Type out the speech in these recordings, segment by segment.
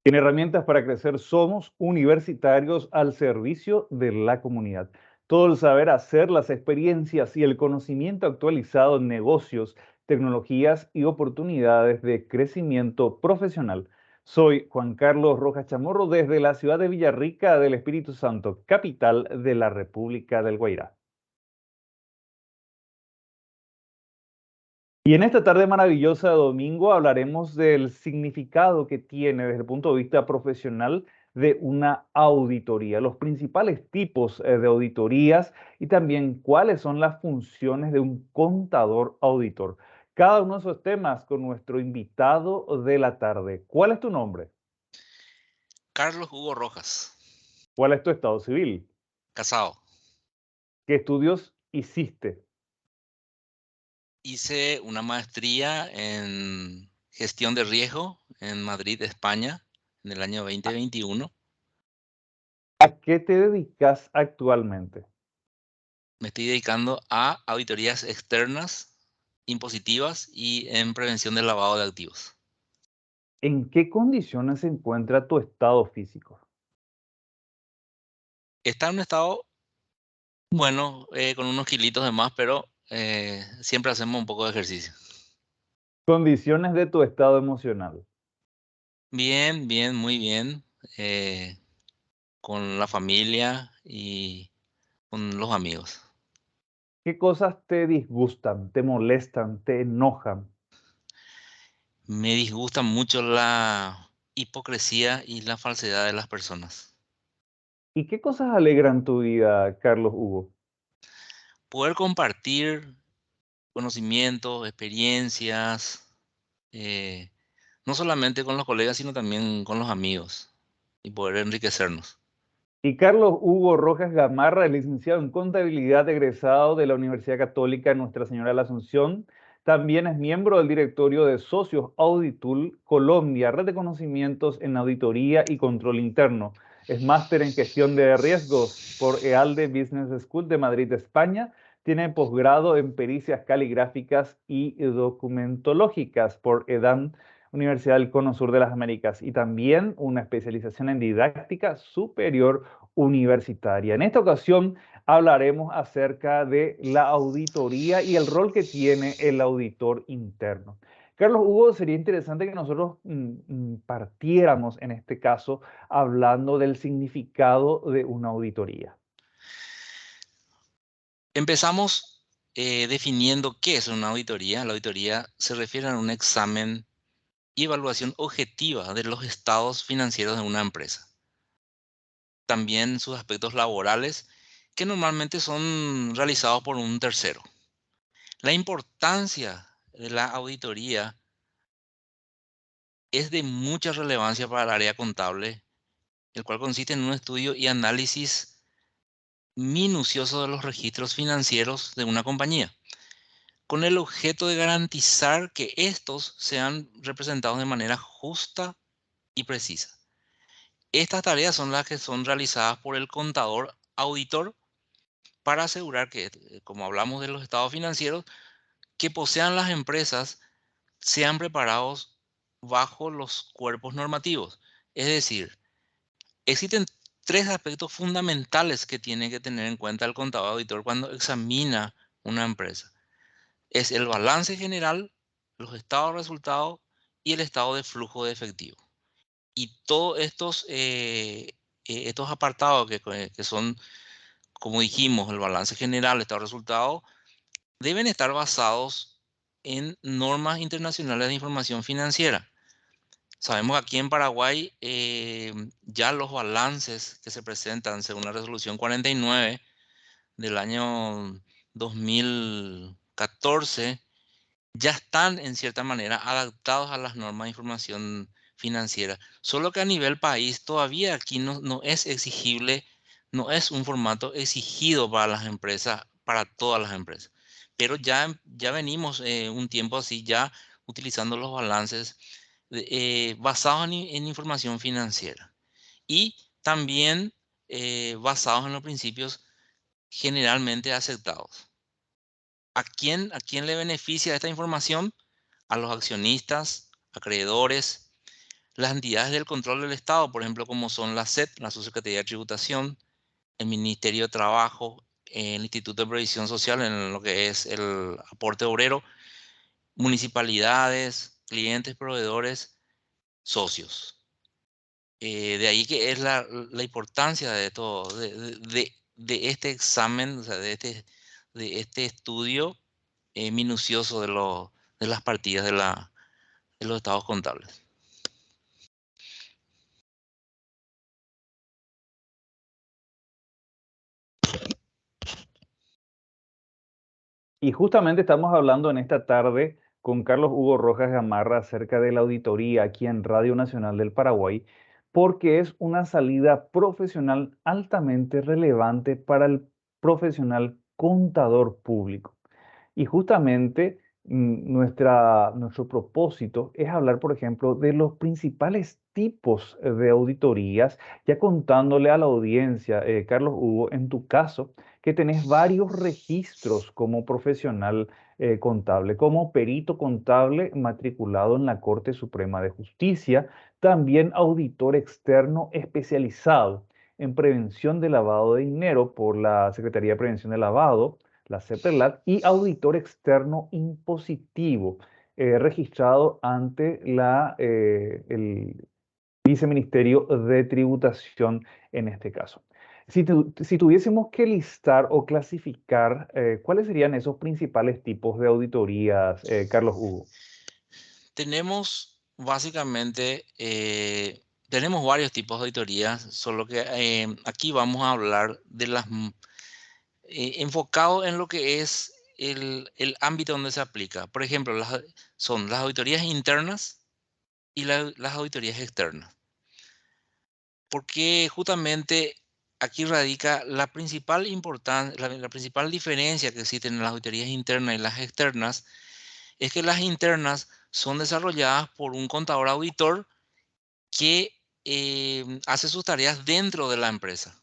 Tiene herramientas para crecer. Somos universitarios al servicio de la comunidad. Todo el saber hacer, las experiencias y el conocimiento actualizado en negocios, tecnologías y oportunidades de crecimiento profesional. Soy Juan Carlos Rojas Chamorro desde la ciudad de Villarrica del Espíritu Santo, capital de la República del Guairá. Y en esta tarde maravillosa de domingo hablaremos del significado que tiene desde el punto de vista profesional de una auditoría, los principales tipos de auditorías y también cuáles son las funciones de un contador auditor. Cada uno de esos temas con nuestro invitado de la tarde. ¿Cuál es tu nombre? Carlos Hugo Rojas, ¿Cuál es tu estado civil? casado. ¿Qué estudios hiciste? Hice una maestría en gestión de riesgo en Madrid, España, en el año 2021. ¿A qué te dedicas actualmente? Me estoy dedicando a auditorías externas, impositivas y en prevención del lavado de activos. ¿En qué condiciones se encuentra tu estado físico? Está en un estado, bueno, con unos kilitos de más, pero siempre hacemos un poco de ejercicio. Condiciones de tu estado emocional. Bien, bien, muy bien, con la familia y con los amigos. ¿Qué cosas te disgustan, te molestan, te enojan? Me disgusta mucho la hipocresía y la falsedad de las personas. ¿Y qué cosas alegran tu vida, Carlos Hugo? Poder compartir conocimientos, experiencias, eh, no solamente con los colegas, sino también con los amigos y poder enriquecernos. Y Carlos Hugo Rojas Gamarra, licenciado en contabilidad, egresado de la Universidad Católica Nuestra Señora de la Asunción. También es miembro del directorio de Socios Auditul Colombia, red de conocimientos en auditoría y control interno. Es máster en gestión de riesgos por EALDE Business School de Madrid, España. Tiene posgrado en pericias caligráficas y documentológicas por EDAM, Universidad del Cono Sur de las Américas, y también una especialización en didáctica superior universitaria. En esta ocasión hablaremos acerca de la auditoría y el rol que tiene el auditor interno. Carlos Hugo, sería interesante que nosotros partiéramos en este caso hablando del significado de una auditoría. Empezamos definiendo qué es una auditoría. La auditoría se refiere a un examen y evaluación objetiva de los estados financieros de una empresa. También sus aspectos laborales, que normalmente son realizados por un tercero. La importancia de la auditoría es de mucha relevancia para el área contable, el cual consiste en un estudio y análisis minucioso de los registros financieros de una compañía, con el objeto de garantizar que estos sean representados de manera justa y precisa. Estas tareas son las que son realizadas por el contador auditor para asegurar que, como hablamos de los estados financieros, que posean las empresas sean preparados bajo los cuerpos normativos. Es decir, existen tres aspectos fundamentales que tiene que tener en cuenta el contador auditor cuando examina una empresa. Es el balance general, los estados de resultados y el estado de flujo de efectivo. Y todos estos apartados que son, como dijimos, el balance general, el estado de resultados, deben estar basados en normas internacionales de información financiera. Sabemos que aquí en Paraguay ya los balances que se presentan según la resolución 49 del año 2014 ya están en cierta manera adaptados a las normas de información financiera. Solo que a nivel país todavía aquí no es exigible, no es un formato exigido para las empresas, para todas las empresas. Pero ya venimos un tiempo así ya utilizando los balances basados en información financiera y también basados en los principios generalmente aceptados. ¿A quién le beneficia esta información? A los accionistas, acreedores, las entidades del control del Estado, por ejemplo, como son la SET, la Subsecretaría de Tributación, el Ministerio de Trabajo, el Instituto de Previsión Social, en lo que es el aporte obrero, municipalidades, clientes, proveedores, socios. De ahí que es la importancia de todo, de este examen, o sea, de este estudio minucioso de las partidas de los estados contables. Y justamente estamos hablando en esta tarde con Carlos Hugo Rojas Gamarra acerca de la auditoría aquí en Radio Nacional del Paraguay, porque es una salida profesional altamente relevante para el profesional contador público. Y justamente nuestro propósito es hablar, por ejemplo, de los principales tipos de auditorías, ya contándole a la audiencia, Carlos Hugo, en tu caso, que tenés varios registros como profesional contable, como perito contable matriculado en la Corte Suprema de Justicia, también auditor externo especializado en prevención de lavado de dinero por la Secretaría de Prevención de Lavado, la CEPRELAT, y auditor externo impositivo, registrado ante el Viceministerio de Tributación en este caso. Si tuviésemos que listar o clasificar, ¿cuáles serían esos principales tipos de auditorías, Carlos Hugo? Tenemos básicamente, tenemos varios tipos de auditorías, solo que aquí vamos a hablar de enfocado en lo que es el ámbito donde se aplica. Por ejemplo, son las auditorías internas y las auditorías externas. Porque justamente aquí radica la principal la principal diferencia que existe en las auditorías internas y las externas, es que las internas son desarrolladas por un contador auditor que hace sus tareas dentro de la empresa.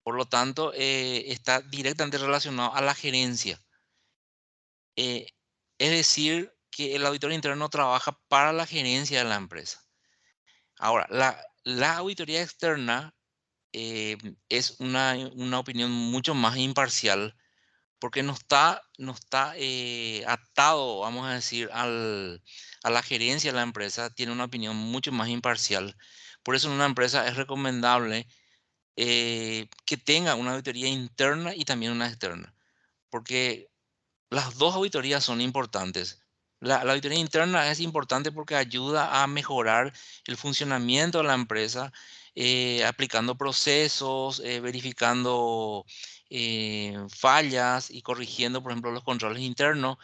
Por lo tanto, está directamente relacionado a la gerencia. Eh, es decir, que el auditor interno trabaja para la gerencia de la empresa. Ahora, la auditoría externa es una opinión mucho más imparcial porque no está atado, vamos a decir, a la gerencia de la empresa, tiene una opinión mucho más imparcial. Por eso en una empresa es recomendable que tenga una auditoría interna y también una externa, porque las dos auditorías son importantes. La auditoría interna es importante porque ayuda a mejorar el funcionamiento de la empresa, aplicando procesos, verificando fallas y corrigiendo, por ejemplo, los controles internos.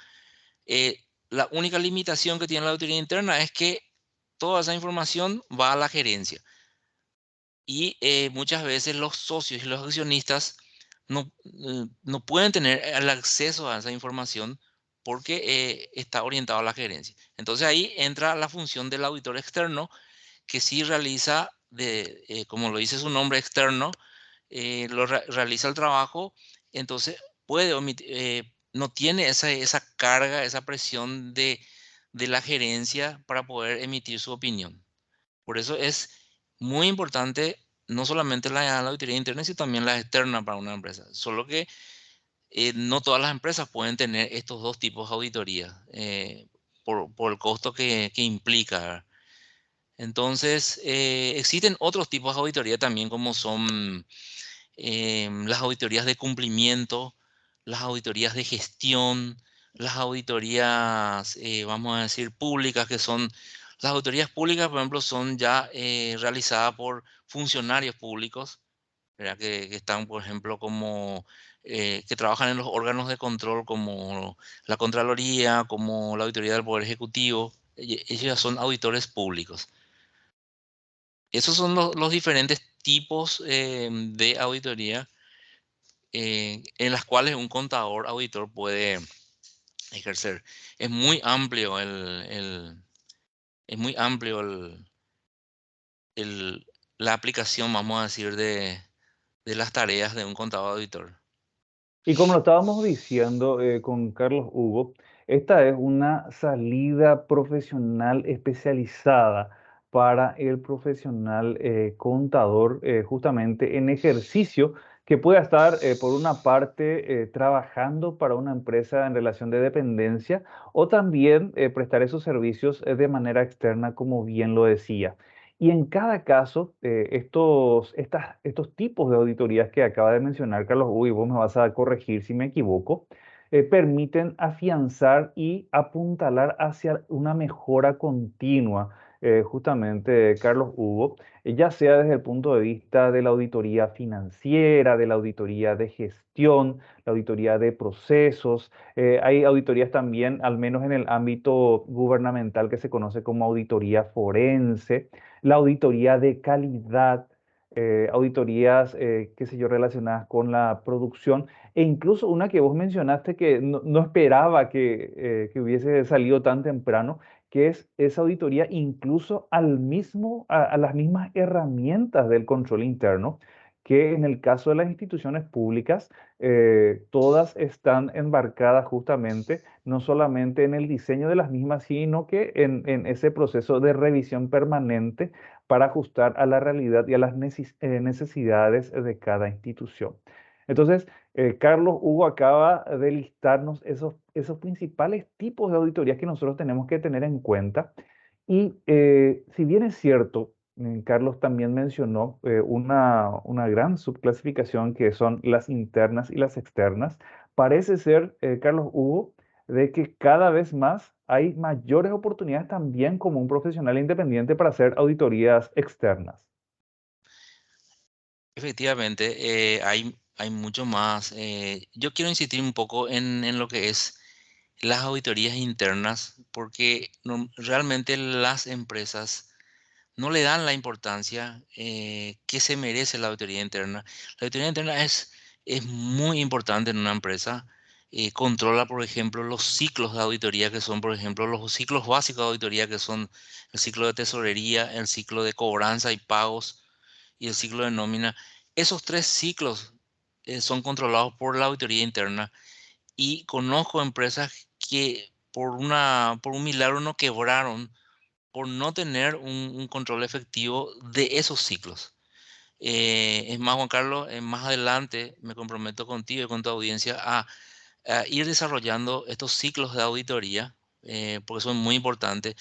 La única limitación que tiene la auditoría interna es que toda esa información va a la gerencia y muchas veces los socios y los accionistas no pueden tener el acceso a esa información porque está orientado a la gerencia. Entonces ahí entra la función del auditor externo que sí realiza, como lo dice su nombre externo, realiza el trabajo, entonces no tiene esa carga, esa presión de la gerencia para poder emitir su opinión. Por eso es muy importante no solamente la auditoría interna, sino también la externa para una empresa. Solo que no todas las empresas pueden tener estos dos tipos de auditoría por el costo que implica, ¿verdad? Entonces, existen otros tipos de auditoría también, como son las auditorías de cumplimiento, las auditorías de gestión, las auditorías, vamos a decir, públicas, que son, las auditorías públicas, por ejemplo, son ya realizadas por funcionarios públicos, ¿verdad? Que están, por ejemplo, que trabajan en los órganos de control como la Contraloría, como la Auditoría del Poder Ejecutivo. Ellos ya son auditores públicos. Esos son los diferentes tipos de auditoría en las cuales un contador auditor puede ejercer. Es muy amplio es muy amplio la aplicación, vamos a decir, de las tareas de un contador auditor. Y como lo estábamos diciendo con Carlos Hugo, esta es una salida profesional especializada para el profesional contador justamente en ejercicio que pueda estar, por una parte, trabajando para una empresa en relación de dependencia o también prestar esos servicios de manera externa, como bien lo decía. Y en cada caso, estos tipos de auditorías que acaba de mencionar Carlos Hugo, y vos me vas a corregir si me equivoco, permiten afianzar y apuntalar hacia una mejora continua, justamente, Carlos Hugo, ya sea desde el punto de vista de la auditoría financiera, de la auditoría de gestión, la auditoría de procesos. Hay auditorías también, al menos en el ámbito gubernamental, que se conoce como auditoría forense, la auditoría de calidad, auditorías, qué sé yo, relacionadas con la producción, e incluso una que vos mencionaste que no esperaba que hubiese salido tan temprano, que es esa auditoría incluso a las mismas herramientas del control interno, que en el caso de las instituciones públicas, todas están embarcadas justamente no solamente en el diseño de las mismas, sino que en ese proceso de revisión permanente para ajustar a la realidad y a las necesidades de cada institución. Entonces, Carlos Hugo acaba de listarnos esos principales tipos de auditorías que nosotros tenemos que tener en cuenta. Y si bien es cierto, Carlos también mencionó una gran subclasificación que son las internas y las externas. Parece ser, Carlos Hugo, de que cada vez más hay mayores oportunidades también como un profesional independiente para hacer auditorías externas. Efectivamente, hay mucho más. Yo quiero insistir un poco en lo que es las auditorías internas, porque realmente las empresas no le dan la importancia que se merece la auditoría interna. La auditoría interna es muy importante en una empresa. Controla, por ejemplo, los ciclos de auditoría que son, por ejemplo, los ciclos básicos de auditoría que son el ciclo de tesorería, el ciclo de cobranza y pagos y el ciclo de nómina. Esos tres ciclos son controlados por la auditoría interna y conozco empresas que por un milagro no quebraron por no tener un control efectivo de esos ciclos. Es más, Juan Carlos, más adelante me comprometo contigo y con tu audiencia a ir desarrollando estos ciclos de auditoría, porque son muy importantes.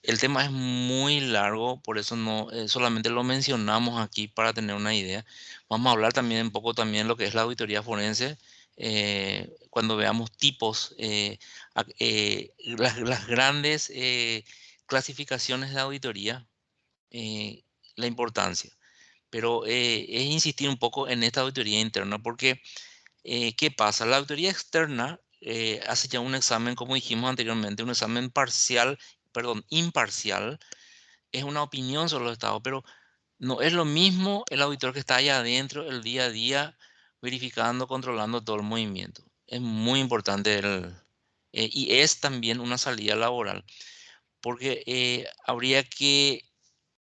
El tema es muy largo, por eso no solamente lo mencionamos aquí para tener una idea. Vamos a hablar también un poco también lo que es la auditoría forense, cuando veamos tipos, las grandes clasificaciones de auditoría, eh, la importancia. Pero es insistir un poco en esta auditoría interna, porque ¿qué pasa? La auditoría externa hace ya un examen, como dijimos anteriormente, un examen parcial, perdón, imparcial, es una opinión sobre los estados, pero no es lo mismo el auditor que está allá adentro el día a día, verificando, controlando todo el movimiento. Es muy importante y es también una salida laboral, porque habría que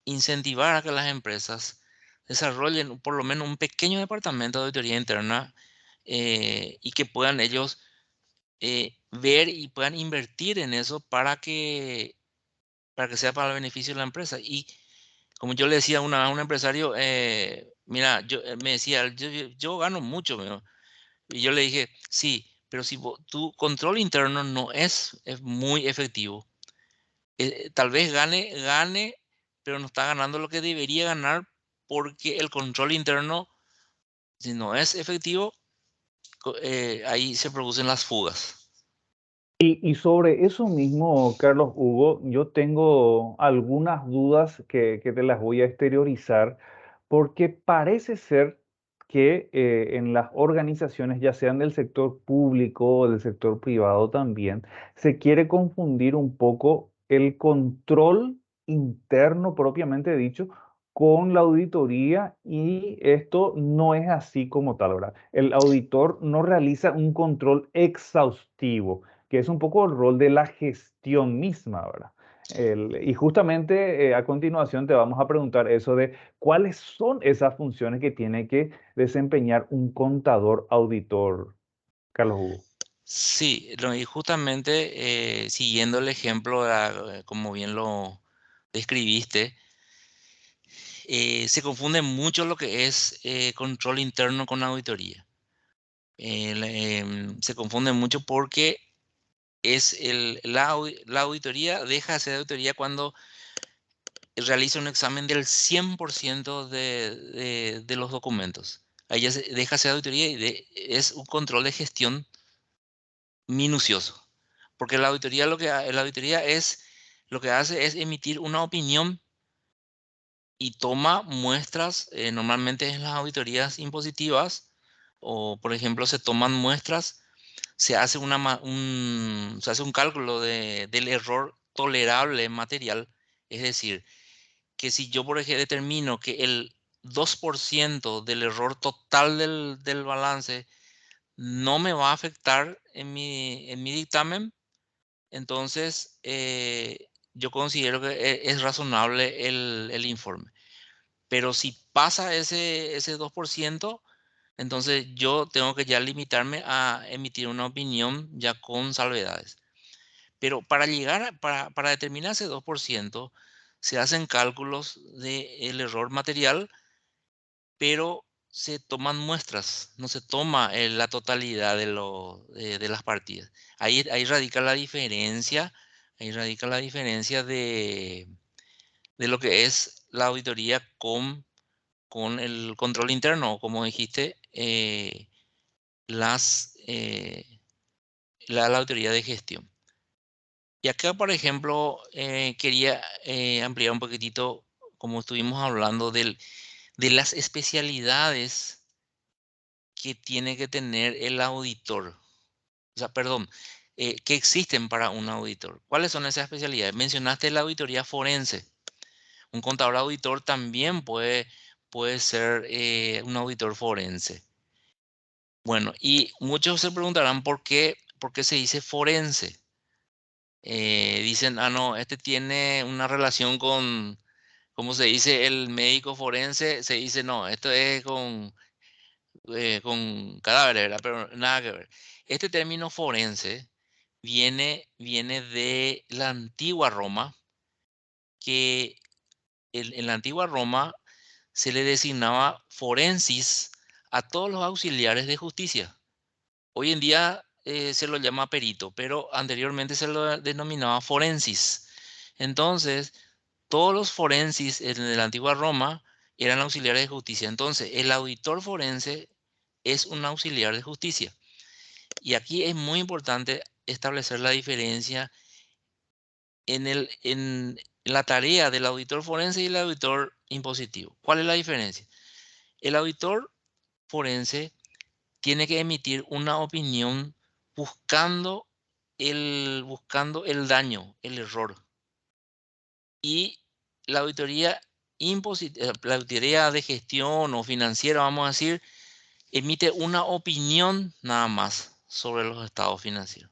incentivar a que las empresas desarrollen por lo menos un pequeño departamento de auditoría interna y que puedan ellos ver y puedan invertir en eso para que sea para el beneficio de la empresa. Y como yo le decía a un empresario, mira, me decía, yo gano mucho, me dijo. Y yo le dije, sí, pero si tu control interno no es muy efectivo, tal vez gane, pero no está ganando lo que debería ganar porque el control interno, si no es efectivo, ahí se producen las fugas. Y sobre eso mismo, Carlos Hugo, yo tengo algunas dudas que te las voy a exteriorizar, porque parece ser que en las organizaciones, ya sean del sector público o del sector privado también, se quiere confundir un poco el control interno propiamente dicho con la auditoría, y esto no es así como tal, ¿verdad? El auditor no realiza un control exhaustivo, que es un poco el rol de la gestión misma, ¿verdad? Y justamente a continuación te vamos a preguntar eso de cuáles son esas funciones que tiene que desempeñar un contador auditor, Carlos Hugo. Sí, y justamente siguiendo el ejemplo, como bien lo describiste, Se confunde mucho lo que es control interno con auditoría. Se confunde mucho porque la auditoría deja de ser auditoría cuando realiza un examen del 100% de los documentos. Ahí ya deja de ser auditoría y es un control de gestión minucioso. Porque la auditoría lo que hace es emitir una opinión y toma muestras, normalmente en las auditorías impositivas, o por ejemplo se toman muestras, se hace, se hace un cálculo del error tolerable material, es decir, que si yo por ejemplo determino que el 2% del error total del balance no me va a afectar en mi dictamen, entonces yo considero que es razonable el informe. Pero si pasa ese 2%, entonces yo tengo que ya limitarme a emitir una opinión ya con salvedades. Pero para determinar ese 2%, se hacen cálculos del error material, pero se toman muestras, no se toma la totalidad de las partidas. Ahí radica la diferencia, ahí radica la diferencia de lo que es la auditoría con el control interno, como dijiste, la auditoría de gestión. Y acá, por ejemplo, quería ampliar un poquitito, como estuvimos hablando, de las especialidades que tiene que tener el auditor. O sea, perdón, que existen para un auditor. ¿Cuáles son esas especialidades? Mencionaste la auditoría forense. Un contador auditor también puede ser un auditor forense. Bueno, y muchos se preguntarán por qué se dice forense. Dicen, ah, no, este tiene una relación con, ¿cómo se dice? El médico forense se dice, no, esto es con cadáveres, ¿verdad? Pero nada que ver. Este término forense viene de la antigua Roma, que en la antigua Roma se le designaba forensis a todos los auxiliares de justicia. Hoy en día se lo llama perito, pero anteriormente se lo denominaba forensis. Entonces, todos los forensis en la antigua Roma eran auxiliares de justicia. Entonces, el auditor forense es un auxiliar de justicia. Y aquí es muy importante establecer la diferencia en la tarea del auditor forense y el auditor impositivo. ¿Cuál es la diferencia? El auditor forense tiene que emitir una opinión buscando buscando el daño, el error. Y la auditoría la auditoría de gestión o financiera, vamos a decir, emite una opinión nada más sobre los estados financieros.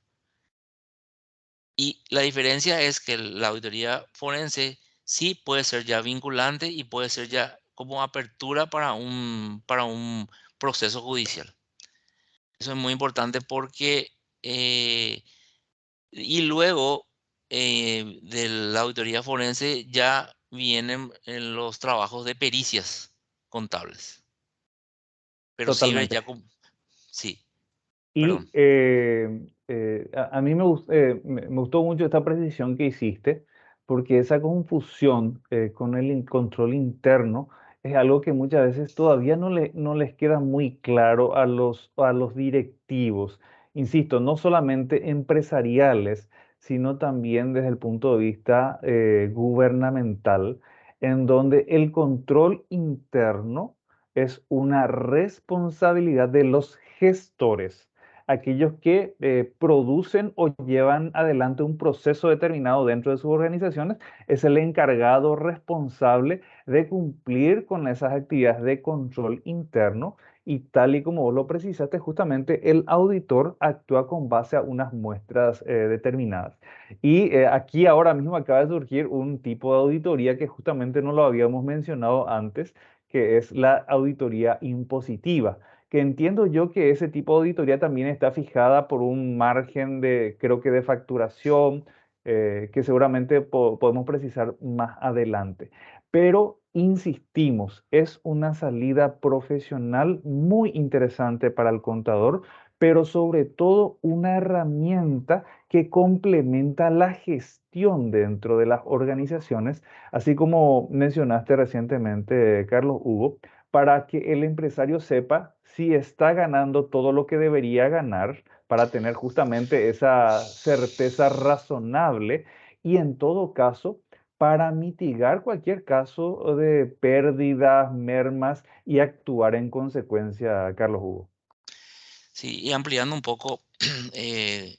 Y la diferencia es que la auditoría forense sí puede ser ya vinculante y puede ser ya como apertura para un proceso judicial. Eso es muy importante porque, y luego de la auditoría forense ya vienen en los trabajos de pericias contables. Pero sí, Totalmente. sí, Y perdón. a mí me gustó mucho esta precisión que hiciste, porque esa confusión con el control interno es algo que muchas veces todavía no les queda muy claro a los directivos. Insisto, no solamente empresariales, sino también desde el punto de vista gubernamental, en donde el control interno es una responsabilidad de los gestores, aquellos que producen o llevan adelante un proceso determinado dentro de sus organizaciones, es el encargado responsable de cumplir con esas actividades de control interno y tal y como vos lo precisaste, justamente el auditor actúa con base a unas muestras determinadas. Y aquí ahora mismo acaba de surgir un tipo de auditoría que justamente no lo habíamos mencionado antes, que es la auditoría impositiva, que entiendo yo que ese tipo de auditoría también está fijada por un margen de, creo que de facturación, que seguramente podemos precisar más adelante. Pero insistimos, es una salida profesional muy interesante para el contador, pero sobre todo una herramienta que complementa la gestión dentro de las organizaciones, así como mencionaste recientemente, Carlos Hugo, para que el empresario sepa si está ganando todo lo que debería ganar para tener justamente esa certeza razonable y en todo caso para mitigar cualquier caso de pérdidas, mermas y actuar en consecuencia, Carlos Hugo. Sí, y ampliando un poco, eh,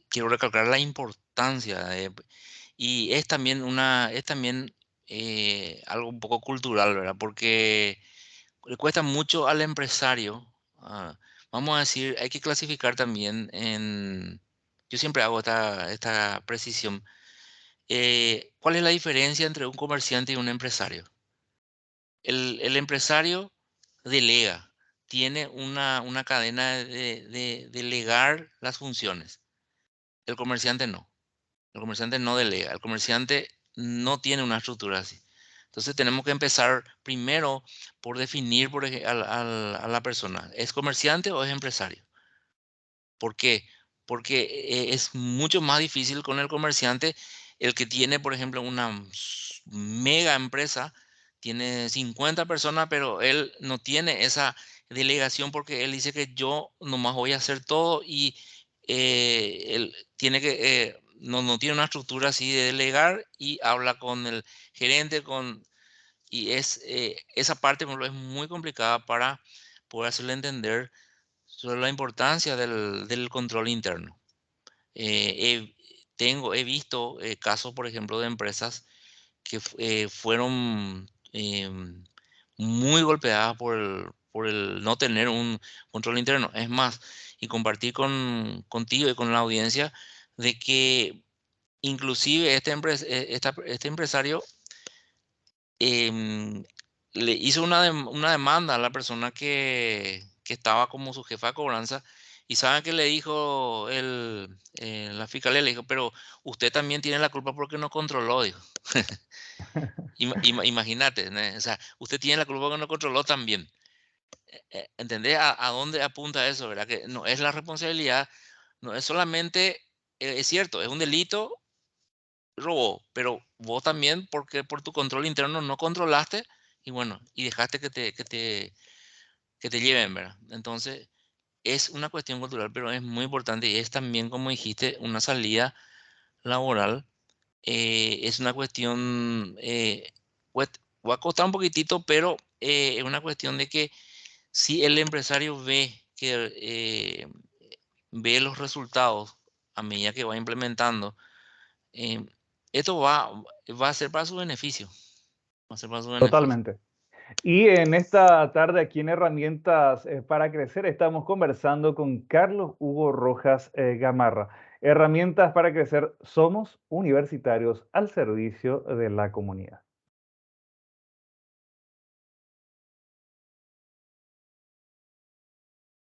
quiero recalcar la importancia y es también algo un poco cultural, ¿verdad? Porque le cuesta mucho al empresario, vamos a decir, hay que clasificar también yo siempre hago esta precisión. ¿Cuál es la diferencia entre un comerciante y un empresario? El empresario delega, tiene una cadena de delegar las funciones. El comerciante no. El comerciante no delega. El comerciante no tiene una estructura así. Entonces tenemos que empezar primero por definir a la persona. ¿Es comerciante o es empresario? ¿Por qué? Porque es mucho más difícil con el comerciante, el que tiene, por ejemplo, una mega empresa, tiene 50 personas, pero él no tiene esa delegación porque él dice que yo nomás voy a hacer todo y él tiene no tiene una estructura así de delegar y habla con el gerente, y esa parte por ejemplo, es muy complicada para poder hacerle entender sobre la importancia del control interno. He visto casos, por ejemplo, de empresas que fueron muy golpeadas por el no tener un control interno. Es más, y compartir contigo y con la audiencia de que inclusive este empresario em, le hizo una demanda a la persona que estaba como su jefa de cobranza. ¿Y saben qué le dijo la fiscalía? Le dijo, pero usted también tiene la culpa porque no controló, dijo. Imagínate, ¿no? O sea, usted tiene la culpa porque no controló también. ¿Entendés a dónde apunta eso, verdad? Que no es la responsabilidad, no es solamente, es cierto, es un delito, robó, pero vos también, porque por tu control interno no controlaste y bueno, y dejaste que te lleven, ¿verdad? Entonces, es una cuestión cultural, pero es muy importante y es también, como dijiste, una salida laboral. Es una cuestión, pues, va a costar un poquitito, pero es una cuestión de que si el empresario ve los resultados a medida que va implementando, em, esto va a ser para su beneficio, va a ser para su beneficio. Totalmente. Y en esta tarde aquí en Herramientas para Crecer estamos conversando con Carlos Hugo Rojas Gamarra. Herramientas para Crecer, somos universitarios al servicio de la comunidad.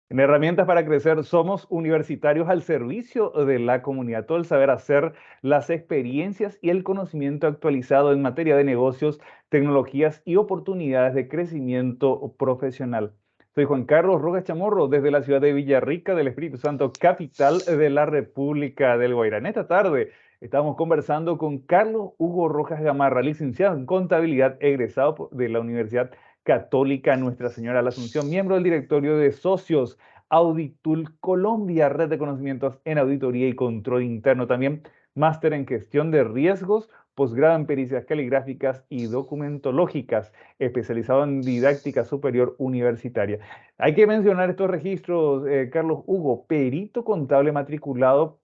En Herramientas para Crecer somos universitarios al servicio de la comunidad. Todo el saber hacer, las experiencias y el conocimiento actualizado en materia de negocios, tecnologías y oportunidades de crecimiento profesional. Soy Juan Carlos Rojas Chamorro desde la ciudad de Villarrica del Espíritu Santo, capital de la República del Guairá. En esta tarde estamos conversando con Carlos Hugo Rojas Gamarra, licenciado en contabilidad, egresado de la Universidad Católica Nuestra Señora de la Asunción, miembro del directorio de socios Auditul Colombia, red de conocimientos en auditoría y control interno. También máster en gestión de riesgos, posgrado en pericias caligráficas y documentológicas, especializado en didáctica superior universitaria. Hay que mencionar estos registros, Carlos Hugo, perito contable matriculado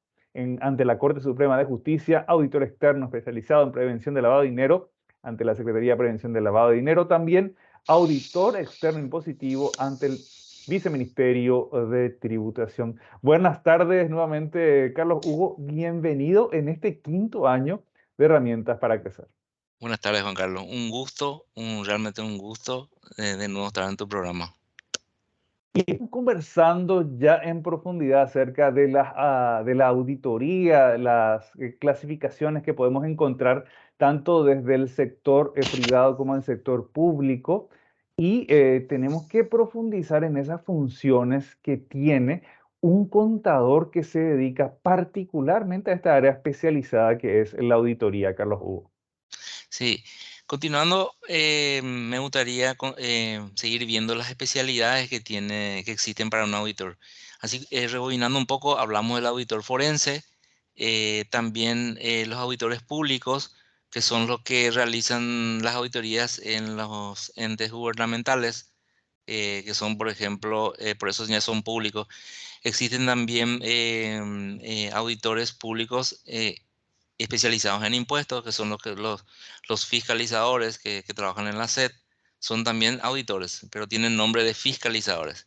ante la Corte Suprema de Justicia, auditor externo especializado en prevención de lavado de dinero ante la Secretaría de Prevención del Lavado de Dinero, también auditor externo impositivo ante el Viceministerio de Tributación. Buenas tardes nuevamente, Carlos Hugo. Bienvenido en este quinto año de Herramientas para Crecer. Buenas tardes, Juan Carlos. Un gusto, realmente un gusto de nuevo estar en tu programa. Y conversando ya en profundidad acerca de la auditoría, las clasificaciones que podemos encontrar tanto desde el sector privado como el sector público. Y tenemos que profundizar en esas funciones que tiene un contador que se dedica particularmente a esta área especializada que es la auditoría, Carlos Hugo. Sí, continuando, me gustaría seguir viendo las especialidades que existen para un auditor. Así, rebobinando un poco, hablamos del auditor forense, también los auditores públicos, que son los que realizan las auditorías en los entes gubernamentales, que son, por ejemplo, por eso ya son públicos. Existen también auditores públicos especializados en impuestos, que son los fiscalizadores que trabajan en la SED, son también auditores, pero tienen nombre de fiscalizadores.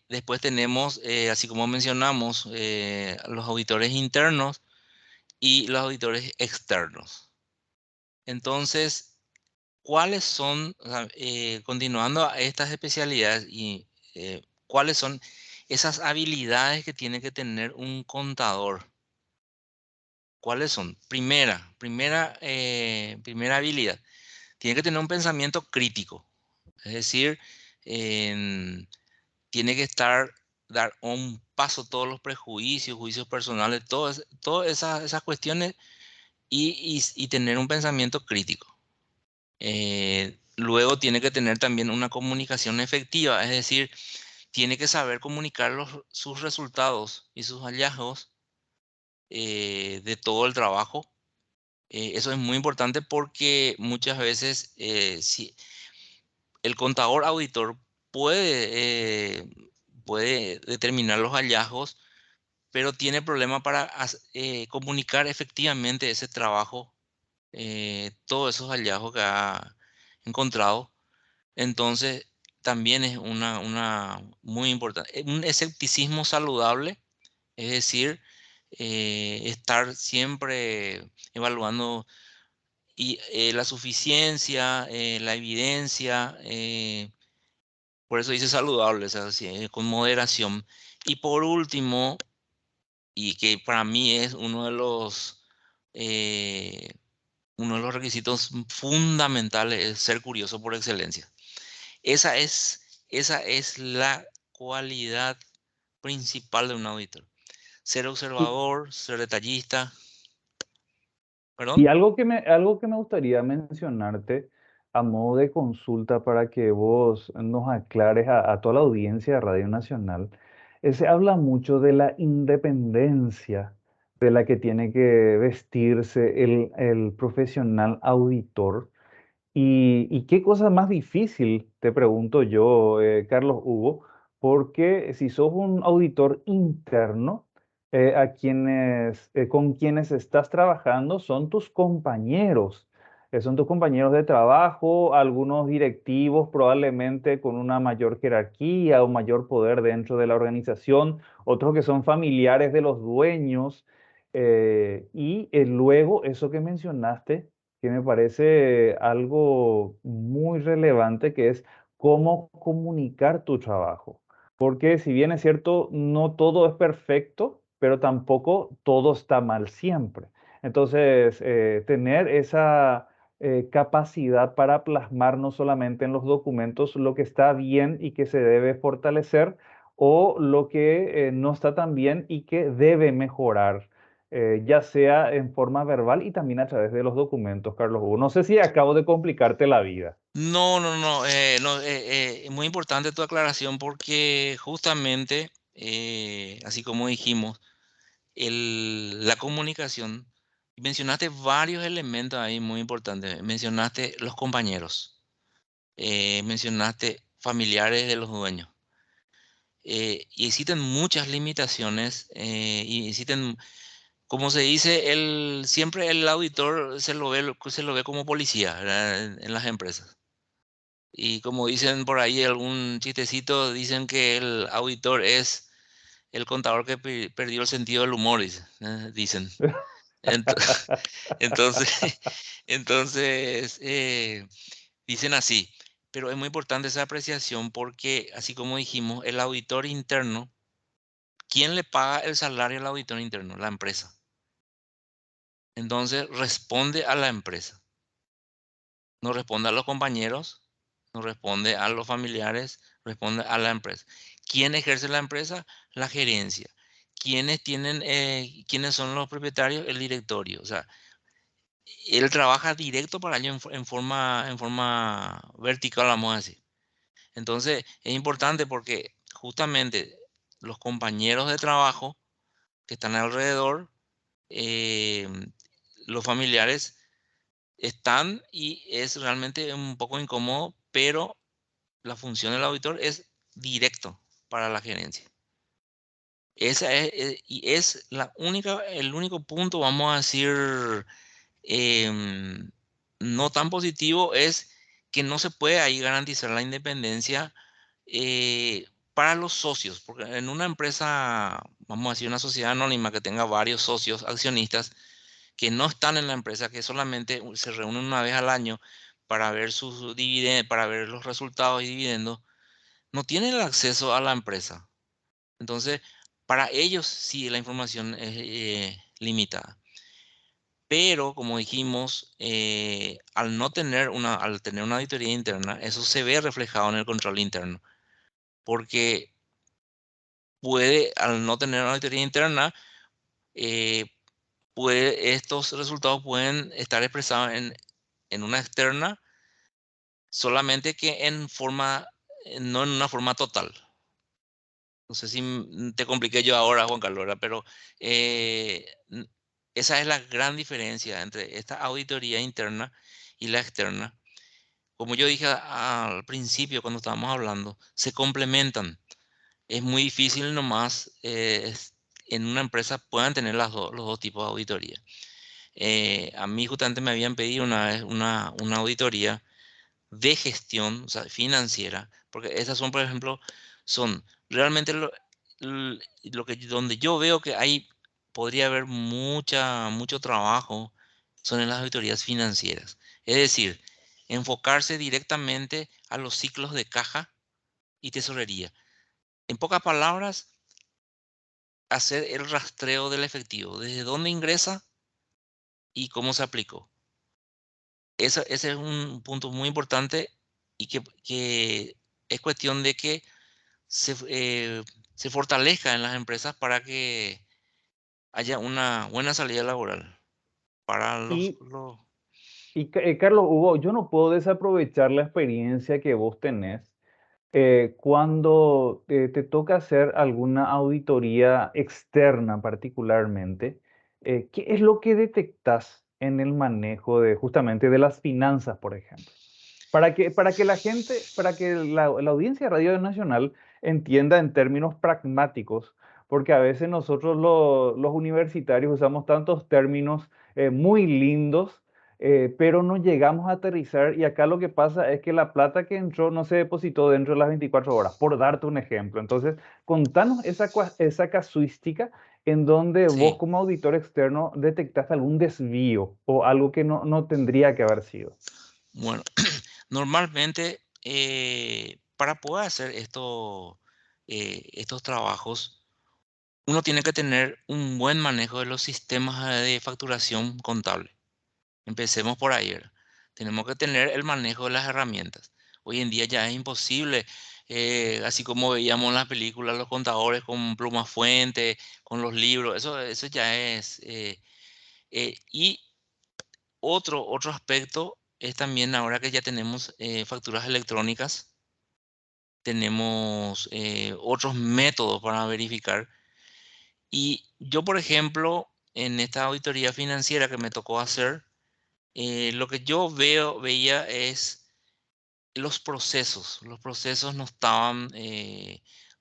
Después tenemos, así como mencionamos, los auditores internos y los auditores externos. Entonces, ¿cuáles son, o sea, continuando a estas especialidades cuáles son esas habilidades que tiene que tener un contador? ¿Cuáles son? Primera habilidad. Tiene que tener un pensamiento crítico. Es decir, en- tiene que dar un paso todos los prejuicios, juicios personales, todas esas cuestiones y tener un pensamiento crítico. Luego tiene que tener también una comunicación efectiva, es decir, tiene que saber comunicar sus resultados y sus hallazgos de todo el trabajo. Eso es muy importante porque muchas veces si el contador auditor puede determinar los hallazgos, pero tiene problema para comunicar efectivamente ese trabajo, todos esos hallazgos que ha encontrado. Entonces, también es una muy importante. Un escepticismo saludable, es decir, estar siempre evaluando y la suficiencia, la evidencia, por eso dice saludable, o sea, sí, con moderación. Y por último, y que para mí es eh, uno de los requisitos fundamentales, es ser curioso por excelencia. Esa es la cualidad principal de un auditor. Ser observador, ser detallista, Y perdón. algo que me gustaría mencionarte a modo de consulta para que vos nos aclares a toda la audiencia de Radio Nacional, se habla mucho de la independencia de la que tiene que vestirse el profesional auditor. Y qué cosa más difícil, te pregunto yo, Carlos Hugo, porque si sos un auditor interno, con quienes estás trabajando son tus compañeros de trabajo, algunos directivos probablemente con una mayor jerarquía o mayor poder dentro de la organización, otros que son familiares de los dueños, luego eso que mencionaste que me parece algo muy relevante, que es cómo comunicar tu trabajo. Porque si bien es cierto, no todo es perfecto, pero tampoco todo está mal siempre. Entonces, tener esa capacidad para plasmar no solamente en los documentos lo que está bien y que se debe fortalecer, o lo que no está tan bien y que debe mejorar, ya sea en forma verbal y también a través de los documentos, Carlos Hugo. No sé si acabo de complicarte la vida. No, no, no, no, es muy importante tu aclaración porque justamente, así como dijimos, la comunicación, mencionaste varios elementos ahí muy importantes. Mencionaste los compañeros, mencionaste familiares de los dueños. Y existen muchas limitaciones y existen, como se dice, siempre el auditor se lo ve como policía, ¿verdad? En las empresas. Y como dicen por ahí algún chistecito, dicen que el auditor es el contador que perdió el sentido del humor, dicen. Ento- Entonces, entonces dicen así. Pero es muy importante esa apreciación porque, así como dijimos, el auditor interno, ¿quién le paga el salario al auditor interno? La empresa. Entonces, responde a la empresa. No responde a los compañeros, no responde a los familiares, responde a la empresa. ¿Quién ejerce la empresa? La gerencia. ¿Quiénes son los propietarios? El directorio. O sea, él trabaja directo para ello en forma vertical, vamos a decir. Entonces, es importante porque justamente los compañeros de trabajo que están alrededor, eh, los familiares, están y es realmente un poco incómodo, pero la función del auditor es directo para la gerencia. Esa y es el único punto, vamos a decir, em, no tan positivo, es que no se puede ahí garantizar la independencia para los socios, porque en una empresa, vamos a decir, una sociedad anónima que tenga varios socios accionistas que no están en la empresa, que solamente se reúnen una vez al año para ver sus dividendos, para ver los resultados y dividendos, no tienen el acceso a la empresa. Entonces, para ellos sí la información es limitada. Pero, como dijimos, al tener una auditoría interna, eso se ve reflejado en el control interno. Porque al no tener una auditoría interna, eh, estos resultados pueden estar expresados en una externa, solamente que no en una forma total. No sé si te compliqué yo ahora, Juan Carlos, ¿verdad? Pero esa es la gran diferencia entre esta auditoría interna y la externa. Como yo dije al principio cuando estábamos hablando, se complementan. Es muy difícil nomás en una empresa puedan tener los dos tipos de auditoría. A mí justamente me habían pedido una vez una auditoría de gestión, o sea, financiera, porque esas son, por ejemplo, son realmente donde yo veo que podría haber mucho trabajo, son en las auditorías financieras. Es decir, enfocarse directamente a los ciclos de caja y tesorería. En pocas palabras, hacer el rastreo del efectivo, desde dónde ingresa y cómo se aplicó. Ese es un punto muy importante y que es cuestión de que se fortalezca en las empresas para que haya una buena salida laboral para Y Carlos, Hugo, yo no puedo desaprovechar la experiencia que vos tenés cuando te toca hacer alguna auditoría externa particularmente. ¿Qué es lo que detectas en el manejo de justamente de las finanzas, por ejemplo? Para que la gente, para que la audiencia de Radio Nacional entienda en términos pragmáticos, porque a veces nosotros los universitarios usamos tantos términos muy lindos, pero no llegamos a aterrizar y acá lo que pasa es que la plata que entró no se depositó dentro de las 24 horas, por darte un ejemplo. Entonces, contanos esa casuística en donde vos Sí, como auditor externo detectaste algún desvío o algo que no tendría que haber sido. bueno, normalmente para poder hacer estos trabajos, uno tiene que tener un buen manejo de los sistemas de facturación contable. Empecemos por ahí, ¿verdad? Tenemos que tener el manejo de las herramientas. Hoy en día ya es imposible, así como veíamos en las películas, los contadores con pluma fuente, con los libros, eso ya es. Y otro aspecto es también ahora que ya tenemos facturas electrónicas, tenemos otros métodos para verificar. Y yo, por ejemplo, en esta auditoría financiera que me tocó hacer, lo que yo veía es los procesos. Los procesos no estaban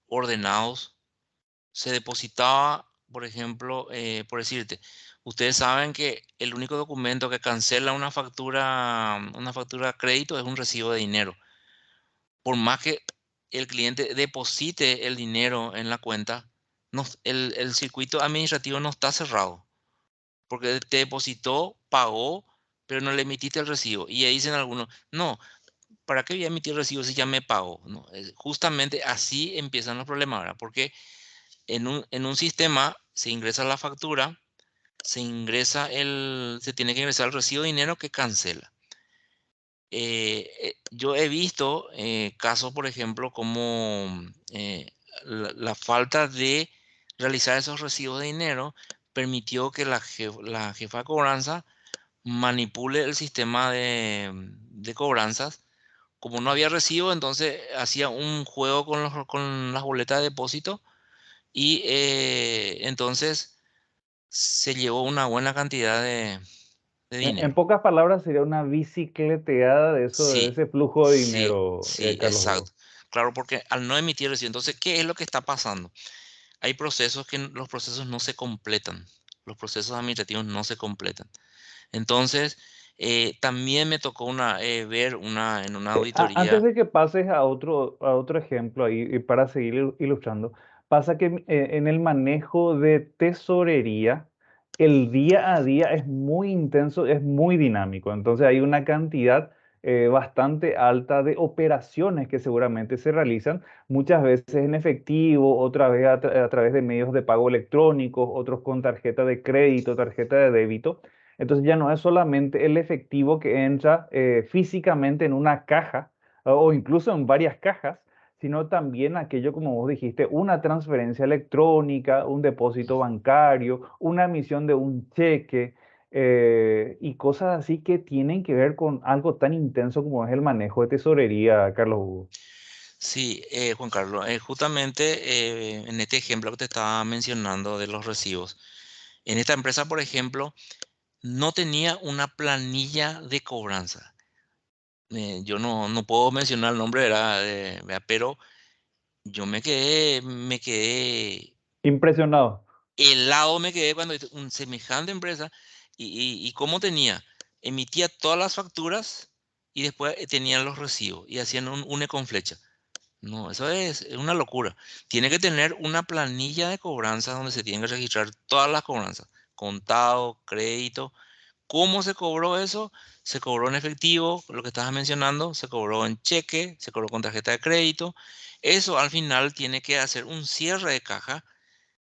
ordenados. Se depositaba, por ejemplo, por decirte, ustedes saben que el único documento que cancela una factura de crédito es un recibo de dinero. Por más que el cliente deposite el dinero en la cuenta, el circuito administrativo no está cerrado, porque te depositó, pagó, pero no le emitiste el recibo. Y ahí dicen algunos, no, ¿para qué voy a emitir recibo si ya me pagó? ¿No? Justamente así empiezan los problemas, ¿verdad? Porque en un sistema se ingresa la factura, se tiene que ingresar el recibo de dinero que cancela. Yo he visto casos, por ejemplo, como la falta de realizar esos recibos de dinero permitió que la jefa de cobranza manipule el sistema de cobranzas. Como no había recibo, entonces hacía un juego con las boletas de depósito y entonces se llevó una buena cantidad de En dinero. pocas palabras, sería una bicicleteada de eso, de Sí, ese flujo de sí, dinero, sí, Carlos exacto. Hugo. Claro, porque al no emitir recibo, entonces, ¿qué es lo que está pasando? Hay procesos que los procesos no se completan, los procesos administrativos no se completan. Entonces, también me tocó ver en una Antes auditoría. de que pases a otro ejemplo ahí, y para seguir ilustrando, pasa que en el manejo de tesorería, el día a día es muy intenso, es muy dinámico. Entonces hay una cantidad bastante alta de operaciones que seguramente se realizan, muchas veces en efectivo, otra vez a través de medios de pago electrónicos, otros con tarjeta de crédito, tarjeta de débito. Entonces ya no es solamente el efectivo que entra físicamente en una caja o incluso en varias cajas, sino también aquello, como vos dijiste, una transferencia electrónica, un depósito bancario, una emisión de un cheque y cosas así que tienen que ver con algo tan intenso como es el manejo de tesorería, Carlos Hugo. Sí, Juan Carlos, justamente en este ejemplo que te estaba mencionando de los recibos, en esta empresa, por ejemplo, no tenía una planilla de cobranza. Yo no puedo mencionar el nombre, ¿verdad? ¿Verdad? Pero yo me quedé Impresionado. helado, me quedé cuando un semejante empresa y cómo tenía, emitía todas las facturas y después tenían los recibos y hacían un une con flecha. No, eso es una locura. Tiene que tener una planilla de cobranza donde se tienen que registrar todas las cobranzas, contado, crédito. ¿Cómo se cobró eso? Se cobró en efectivo, lo que estabas mencionando, se cobró en cheque, se cobró con tarjeta de crédito. Eso al final tiene que hacer un cierre de caja,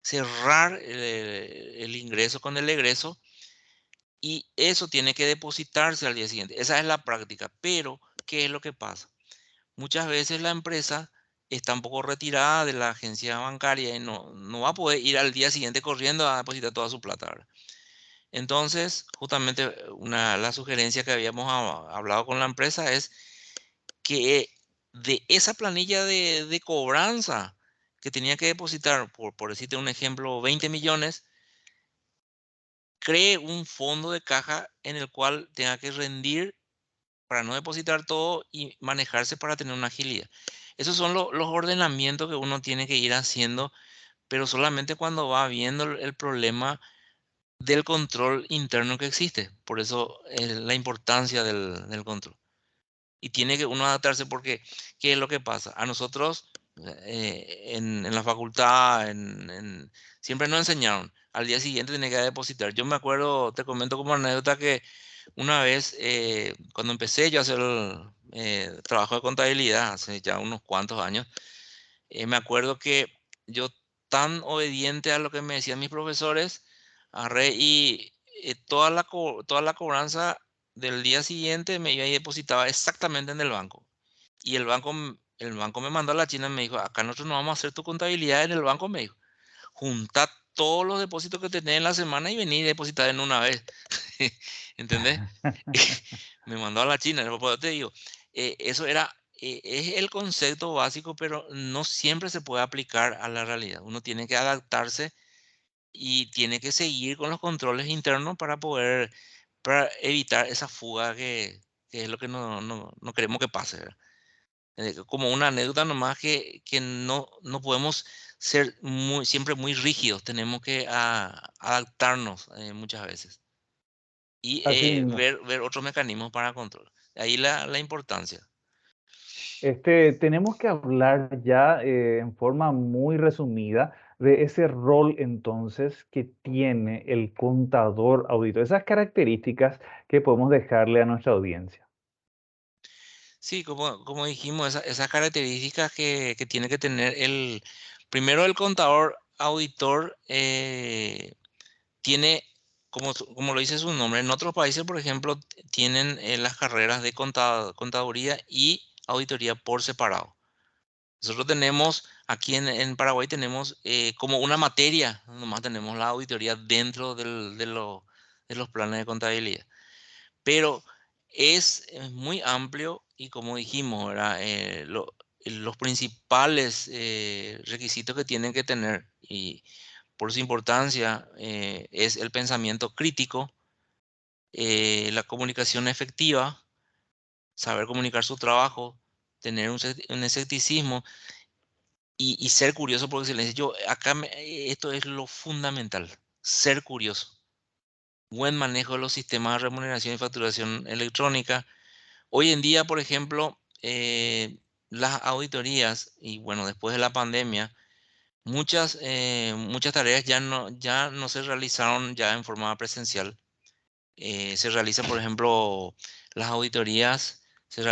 cerrar el ingreso con el egreso y eso tiene que depositarse al día siguiente. Esa es la práctica. Pero, ¿qué es lo que pasa? Muchas veces la empresa está un poco retirada de la agencia bancaria y no va a poder ir al día siguiente corriendo a depositar toda su plata, ¿verdad? Entonces, justamente la sugerencia que habíamos hablado con la empresa es que de esa planilla de cobranza que tenía que depositar, por decirte un ejemplo, 20 millones, cree un fondo de caja en el cual tenga que rendir para no depositar todo y manejarse para tener una agilidad. Esos son los ordenamientos que uno tiene que ir haciendo, pero solamente cuando va viendo el problema del control interno que existe. Por eso la importancia del control. Y tiene que uno adaptarse porque, ¿qué es lo que pasa? A nosotros en la facultad siempre nos enseñaron, al día siguiente tenés que depositar. Yo me acuerdo, te comento como anécdota que una vez, cuando empecé yo a hacer el trabajo de contabilidad, hace ya unos cuantos años, me acuerdo que yo tan obediente a lo que me decían mis profesores, agarré y toda la cobranza del día siguiente me iba y depositaba exactamente en el banco. Y el banco me mandó a la China y me dijo, acá nosotros no vamos a hacer tu contabilidad en el banco, me dijo. Junta todos los depósitos que tenés en la semana y vení y depositar en una vez. ¿Entendés? Me mandó a la China, por eso te digo, eso es el concepto básico, pero no siempre se puede aplicar a la realidad. Uno tiene que adaptarse y tiene que seguir con los controles internos para evitar esa fuga que es lo que no queremos que pase, ¿verdad? Como una anécdota nomás que no podemos ser siempre muy rígidos, tenemos que adaptarnos muchas veces y Así mismo. ver otros mecanismos para control. Ahí la importancia. Tenemos que hablar ya en forma muy resumida de ese rol entonces que tiene el contador auditor, esas características que podemos dejarle a nuestra audiencia. Sí, como dijimos, esas características que tiene que tener primero el contador auditor tiene, como lo dice su nombre, en otros países, por ejemplo, tienen las carreras de contaduría y auditoría por separado. Nosotros tenemos, aquí en Paraguay tenemos como una materia, nomás tenemos la auditoría dentro de los planes de contabilidad. Pero es muy amplio y como dijimos, ¿verdad? Los principales requisitos que tienen que tener y por su importancia es el pensamiento crítico, la comunicación efectiva, saber comunicar su trabajo, tener un escepticismo y ser curioso por excelencia. Esto es lo fundamental, ser curioso. Buen manejo de los sistemas de remuneración y facturación electrónica. Hoy en día, por ejemplo, las auditorías, y bueno, después de la pandemia, muchas tareas ya no se realizaron ya en forma presencial. Se realizan, por ejemplo, las auditorías se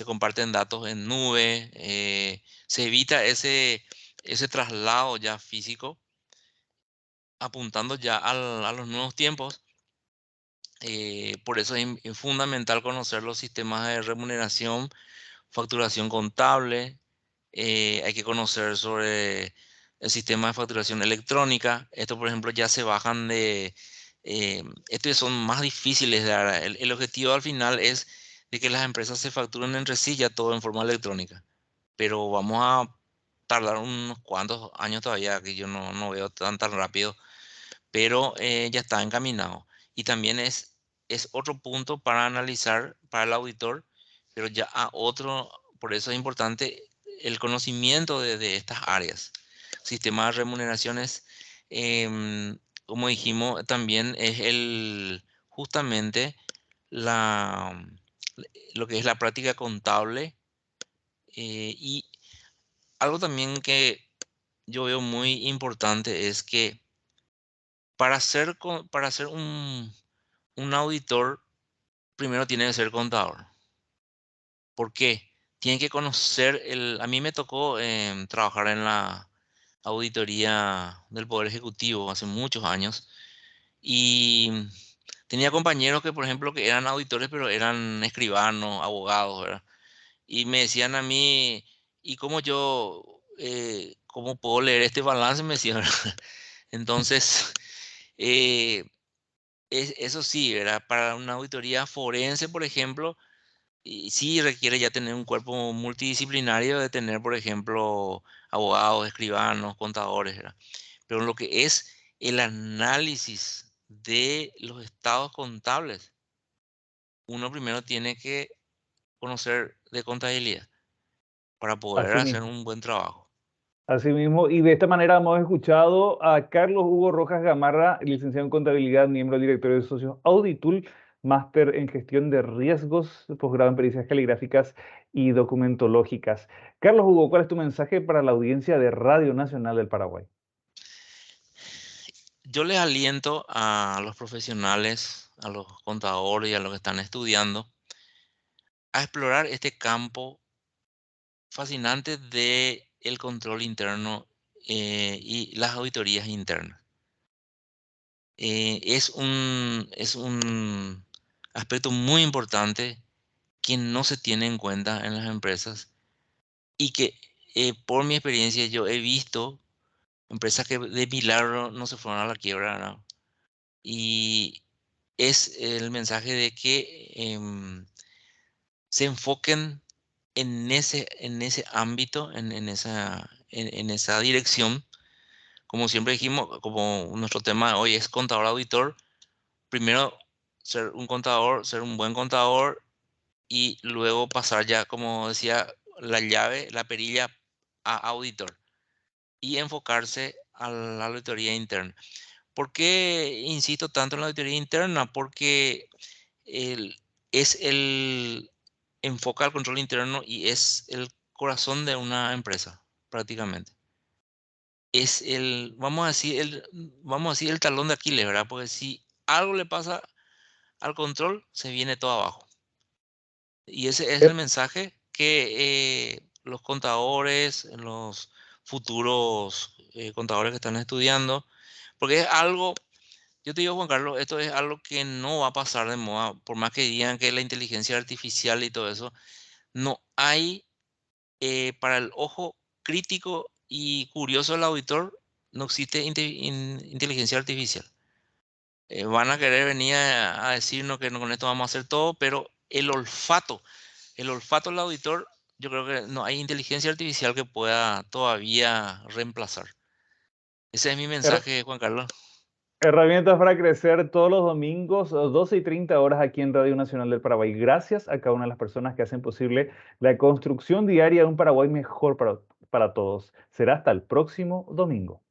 comparten datos en nube, se evita ese traslado ya físico, apuntando ya a los nuevos tiempos. Por eso es fundamental conocer los sistemas de remuneración, facturación contable, hay que conocer sobre el sistema de facturación electrónica. Esto, por ejemplo, ya se bajan estos son más difíciles de dar. El objetivo al final es de que las empresas se facturen entre sí ya todo en forma electrónica. Pero vamos a tardar unos cuantos años todavía, que yo no veo tan rápido, pero ya está encaminado. Y también es otro punto para analizar para el auditor, pero ya a otro, por eso es importante el conocimiento de estas áreas. Sistema de remuneraciones, como dijimos, también es justamente la, lo que es la práctica contable y algo también que yo veo muy importante es que para ser un auditor, primero tiene que ser contador. ¿Por qué? Tiene que conocer a mí me tocó trabajar en la auditoría del Poder Ejecutivo hace muchos años y tenía compañeros que, por ejemplo, que eran auditores, pero eran escribanos, abogados, ¿verdad? Y me decían a mí, ¿y cómo puedo leer este balance? Me decían, ¿verdad? Entonces, eh, eso sí, ¿verdad? Para una auditoría forense, por ejemplo, y sí requiere ya tener un cuerpo multidisciplinario de tener, por ejemplo, abogados, escribanos, contadores, ¿verdad? Pero lo que es el análisis de los estados contables, uno primero tiene que conocer de contabilidad para poder Así hacer mismo. un buen trabajo. Así mismo, y de esta manera hemos escuchado a Carlos Hugo Rojas Gamarra, licenciado en contabilidad, miembro del directorio de socios Auditul, máster en gestión de riesgos, posgrado en pericias caligráficas y documentológicas. Carlos Hugo, ¿cuál es tu mensaje para la audiencia de Radio Nacional del Paraguay? Yo les aliento a los profesionales, a los contadores y a los que están estudiando a explorar este campo fascinante de el control interno y las auditorías internas. Es un aspecto muy importante que no se tiene en cuenta en las empresas y que por mi experiencia yo he visto empresas que de milagro no se fueron a la quiebra, ¿no? Y es el mensaje de que se enfoquen en ese ámbito, en esa dirección. Como siempre dijimos, como nuestro tema hoy es contador auditor, primero ser un contador, ser un buen contador y luego pasar ya, como decía, la llave, la perilla a auditor y enfocarse a la auditoría interna. ¿Por qué insisto tanto en la auditoría interna? Porque el, es el enfoca al control interno y es el corazón de una empresa, prácticamente. Es vamos a decir, el talón de Aquiles, ¿verdad? Porque si algo le pasa al control, se viene todo abajo. Y ese es Eh, el mensaje que los contadores, los futuros contadores que están estudiando, porque es algo, yo te digo, Juan Carlos, esto es algo que no va a pasar de moda, por más que digan que la inteligencia artificial y todo eso, no hay, para el ojo crítico y curioso del auditor, no existe inteligencia artificial. Van a querer venir a decirnos que con esto vamos a hacer todo, pero el olfato del auditor, yo creo que no hay inteligencia artificial que pueda todavía reemplazar. Ese es mi her- mensaje, Juan Carlos. Herramientas para crecer todos los domingos, 12:30 aquí en Radio Nacional del Paraguay. Gracias a cada una de las personas que hacen posible la construcción diaria de un Paraguay mejor para todos. Será hasta el próximo domingo.